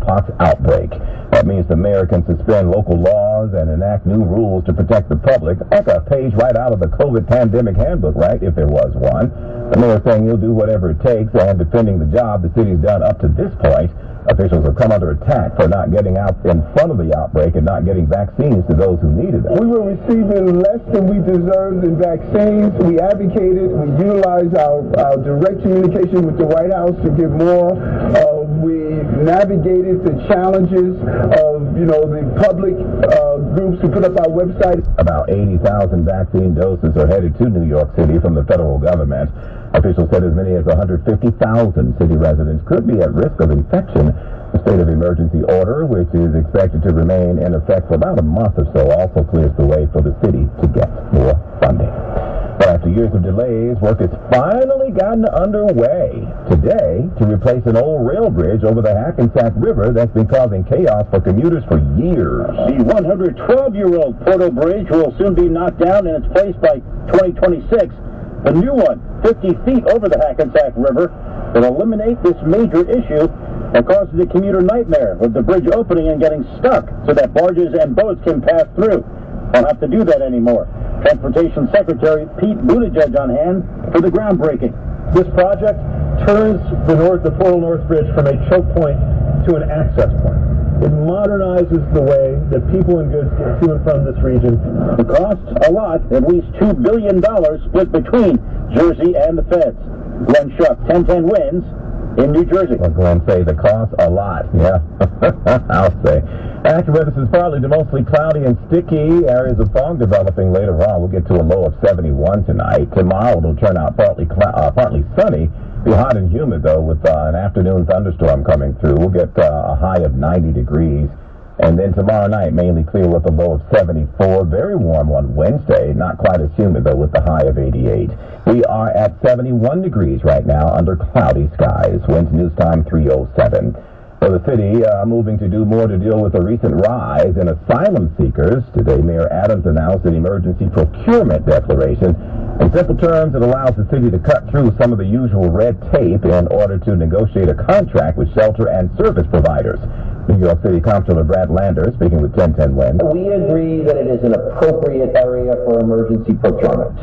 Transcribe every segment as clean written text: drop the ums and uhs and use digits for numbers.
monkeypox outbreak. That means the mayor can suspend local laws and enact new rules to protect the public, like a page right out of the COVID pandemic handbook, right, if there was one. The mayor saying he'll do whatever it takes, and defending the job the city's done up to this point. Officials have come under attack for not getting out in front of the outbreak and not getting vaccines to those who needed them. We were receiving less than we deserved in vaccines. We advocated, we utilized our direct communication with the White House to get more. We navigated the challenges of, the public groups who put up our website. About 80,000 vaccine doses are headed to New York City from the federal government. Officials said as many as 150,000 city residents could be at risk of infection. The state of emergency order, which is expected to remain in effect for about a month or so, also clears the way for the city to get more funding. But after years of delays, work has finally gotten underway today to replace an old rail bridge over the Hackensack River that's been causing chaos for commuters for years. The 112-year-old Porto Bridge will soon be knocked down in its place by 2026. The new one, 50 feet over the Hackensack River, will eliminate this major issue that causes a commuter nightmare with the bridge opening and getting stuck so that barges and boats can pass through. Won't have to do that anymore. Transportation Secretary Pete Buttigieg on hand for the groundbreaking. This project turns the Portal North Bridge from a choke point to an access point. It modernizes the way that people and goods get to and from this region. It costs a lot, at least $2 billion split between Jersey and the feds. Glenn Schuck, 1010 wins in New Jersey. Well, Glenn say the cost a lot, yeah. I'll say. AccuWeather is partly to mostly cloudy and sticky. Areas of fog developing later on. We'll get to a low of 71 tonight. Tomorrow it'll turn out partly sunny. Be hot and humid, though, with an afternoon thunderstorm coming through. We'll get a high of 90 degrees. And then tomorrow night, mainly clear with a low of 74. Very warm on Wednesday. Not quite as humid, though, with the high of 88. We are at 71 degrees right now under cloudy skies. Winds news time 3:07. So the city moving to do more to deal with the recent rise in asylum seekers. Today, Mayor Adams announced an emergency procurement declaration. In simple terms, it allows the city to cut through some of the usual red tape in order to negotiate a contract with shelter and service providers. New York City Comptroller Brad Lander speaking with 1010 Win. We agree that it is an appropriate area for emergency procurement.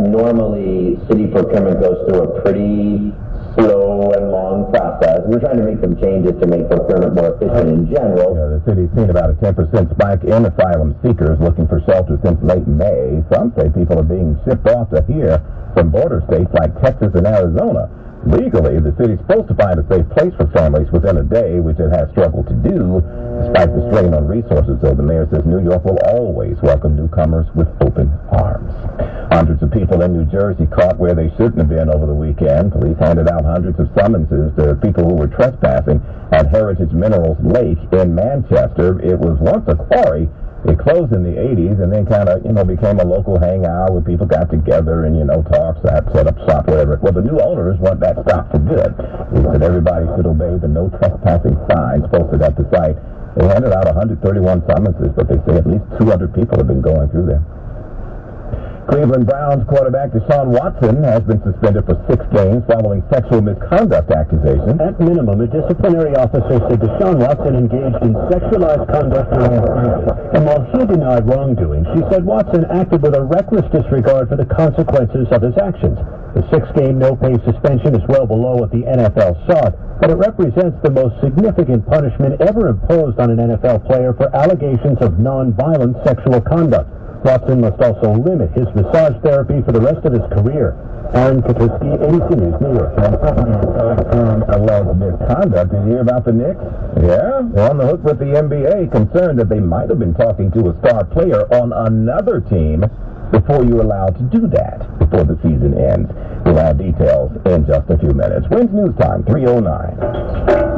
Normally, city procurement goes through a pretty slow and long process. We're trying to make some changes to make procurement more efficient in general. The city's seen about a 10% spike in asylum seekers looking for shelter since late May. Some say people are being shipped off to here from border states like Texas and Arizona. Legally, the city's supposed to find a safe place for families within a day, which it has struggled to do, despite the strain on resources. So the mayor says New York will always welcome newcomers with open arms. Hundreds of people in New Jersey caught where they shouldn't have been over the weekend. Police handed out hundreds of summonses to people who were trespassing at Heritage Minerals Lake in Manchester. It was once a quarry. It closed in the 80s and then kind of, became a local hangout where people got together and, talk, set up shop, whatever. Well, the new owners want that stopped for good. They said everybody should obey the no trespassing signs posted at the site. They handed out 131 summonses, but they say at least 200 people have been going through there. Cleveland Browns quarterback Deshaun Watson has been suspended for 6 games following sexual misconduct accusations. At minimum, a disciplinary officer said Deshaun Watson engaged in sexualized conduct during his practice. And while he denied wrongdoing, she said Watson acted with a reckless disregard for the consequences of his actions. The 6-game no-pay suspension is well below what the NFL sought, but it represents the most significant punishment ever imposed on an NFL player for allegations of non-violent sexual conduct. Watson must also limit his massage therapy for the rest of his career. Aaron Katuski, ABC News, New York. Alleged misconduct. Did you hear about the Knicks? Yeah, they're on the hook with the NBA, concerned that they might have been talking to a star player on another team before you're allowed to do that before the season ends. We'll have details in just a few minutes. When's news time? 3:09.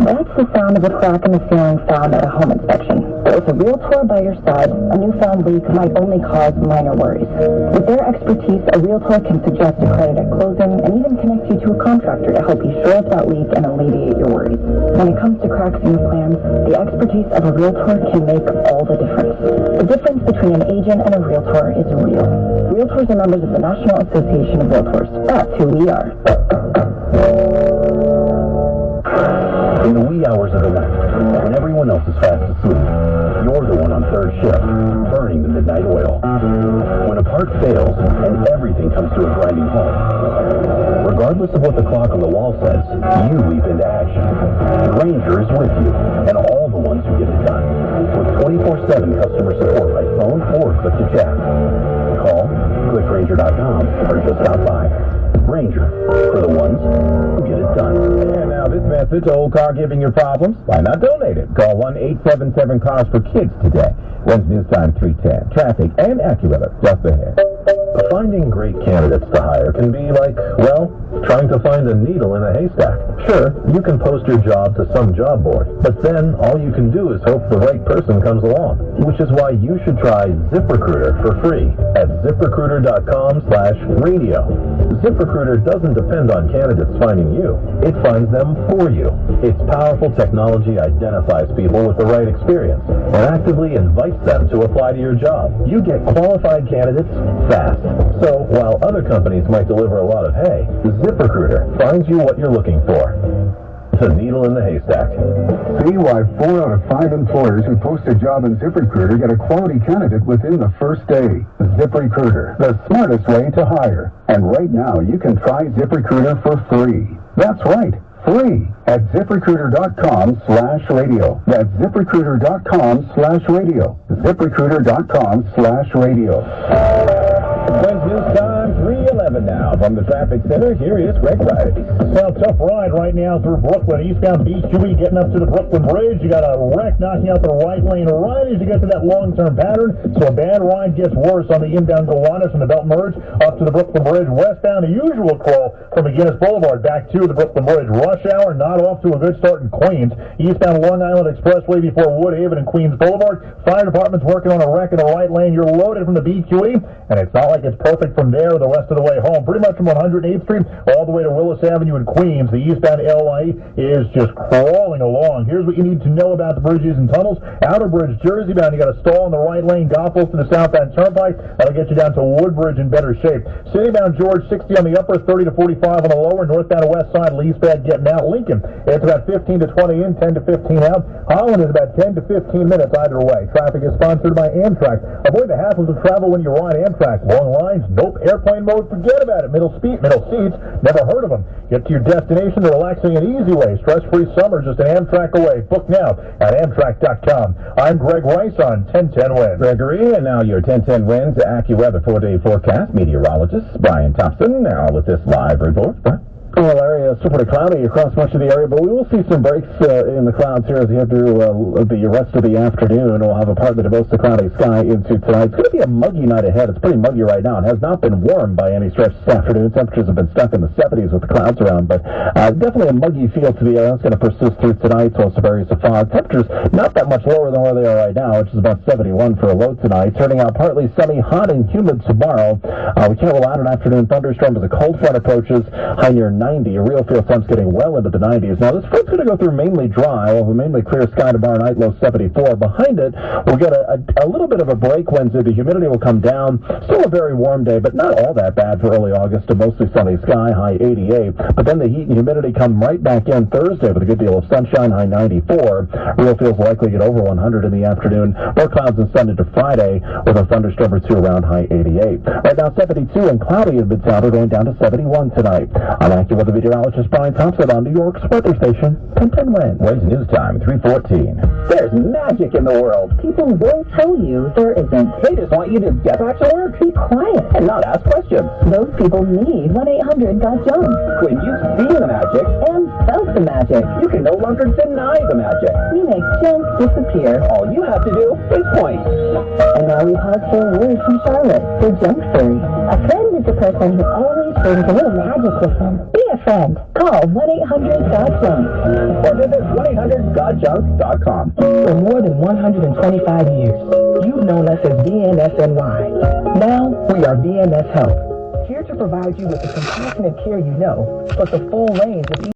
That's the sound of a crack in the ceiling found at a home inspection. With a realtor by your side, a newfound leak might only cause minor worries. With their expertise, a realtor can suggest a credit at closing and even connect you to a contractor to help you shore up that leak and alleviate your worries. When it comes to cracks in your plans, the expertise of a realtor can make all the difference. The difference between an agent and a realtor is real. Realtors are members of the National Association of Realtors. That's who we are. In the wee hours of the night, whenever else is fast asleep. You're the one on third shift, burning the midnight oil. When a part fails and everything comes to a grinding halt, regardless of what the clock on the wall says, you leap into action. Granger is with you, and all the ones who get it done. With 24/7 customer support by phone or click to chat. Call, click Granger.com, or just stop by. Granger, for the ones who get it done. And now this message, old car giving you problems? Why not donate it? Call 1-877-CARS-FOR-KIDS today. Wednesday news time 3:10. Traffic and AccuWeather just ahead. Finding great candidates to hire can be like, well, trying to find a needle in a haystack. Sure, you can post your job to some job board, but then all you can do is hope the right person comes along, which is why you should try ZipRecruiter for free at ZipRecruiter.com/radio. ZipRecruiter doesn't depend on candidates finding you. It finds them for you. Its powerful technology identifies people with the right experience and actively invites them to apply to your job. You get qualified candidates fast. So, while other companies might deliver a lot of hay, ZipRecruiter finds you what you're looking for. The needle in the haystack. See why 4 out of 5 employers who post a job in ZipRecruiter get a quality candidate within the first day. ZipRecruiter, the smartest way to hire. And right now, you can try ZipRecruiter for free. That's right, free at ZipRecruiter.com/radio. That's ZipRecruiter.com/radio. ZipRecruiter.com/radio. Wednesday news time 3:11 now. From the traffic center, here is Greg Wright. Well, tough ride right now through Brooklyn. Eastbound BQE getting up to the Brooklyn Bridge. You got a wreck knocking out the right lane right as you get to that long-term pattern. So a bad ride gets worse on the inbound Gowanus from the Belt Merge up to the Brooklyn Bridge. Westbound, a usual crawl from McGinnis Boulevard back to the Brooklyn Bridge. Rush hour not off to a good start in Queens. Eastbound Long Island Expressway before Woodhaven and Queens Boulevard. Fire department's working on a wreck in the right lane. You're loaded from the BQE, and it's not like it's perfect from there the rest of the way home. Pretty much from 108th Street all the way to Willis Avenue in Queens. The eastbound LA is just crawling along. Here's what you need to know about the bridges and tunnels. Outer Bridge, Jersey bound, you got a stall in the right lane. Goethals to the southbound Turnpike. That'll get you down to Woodbridge in better shape. Citybound George, 60 on the upper, 30 to 45 on the lower. Northbound and west side, Lee's bad getting out. Lincoln, it's about 15 to 20 in, 10 to 15 out. Holland is about 10 to 15 minutes either way. Traffic is sponsored by Amtrak. Avoid the hassles of travel when you ride Amtrak. Long lines, nope. Airplane mode, forget about it. Middle seats, never heard of them. Get to your destination the relaxing and easy way. Stress-free summer just an Amtrak away. Book now at Amtrak.com. I'm Greg Rice on 1010 Winds. Gregory, and now your 1010 Winds AccuWeather 4-day forecast. Meteorologist Brian Thompson now with this live report. Well, area is still pretty cloudy across much of the area, but we will see some breaks in the clouds here as we head through the rest of the afternoon. We'll have a partly to mostly cloudy sky into tonight. It's going to be a muggy night ahead. It's pretty muggy right now. It has not been warm by any stretch this afternoon. Temperatures have been stuck in the 70s with the clouds around, but definitely a muggy feel to the air. That's going to persist through tonight. So some areas of fog. Temperatures not that much lower than where they are right now, which is about 71 for a low tonight. Turning out partly sunny, hot, and humid tomorrow. We can't rule out an afternoon thunderstorm as a cold front approaches. High near 90. A real feel temps getting well into the 90s. Now, this front's going to go through mainly dry. We'll have a mainly clear sky tomorrow night, low 74. Behind it, we'll get a little bit of a break Wednesday. The humidity will come down. Still a very warm day, but not all that bad for early August. A mostly sunny sky, high 88. But then the heat and humidity come right back in Thursday with a good deal of sunshine, high 94. Real feels likely get over 100 in the afternoon. More clouds and sun into Friday with a thunderstorm or two around high 88. Right now, 72 and cloudy in Mid-South. We're going down to 71 tonight. I'm AccuWeather meteorologist Brian Thompson on New York's weather station, 1010 Winds. Wednesday news time 3:14. There's magic in the world. People will tell you there isn't. They just want you to get back to work Be quiet. and not ask questions. Those people need 1-800-GOT-JUNK. When you see the magic, And felt the magic. you can no longer deny the magic. We make junk disappear. All you have to do is point. And now we pause for a word from Charlotte, the junk fairy. A friend is a person who always brings a little magic with them. Be a friend. Call 1-800-GOT-JUNK. Or visit 1-800-GOTJUNK.com. For more than 125 years, you've known us as VNSNY. Now, we are VNS Health, here to provide you with the compassionate care you know, plus a full range of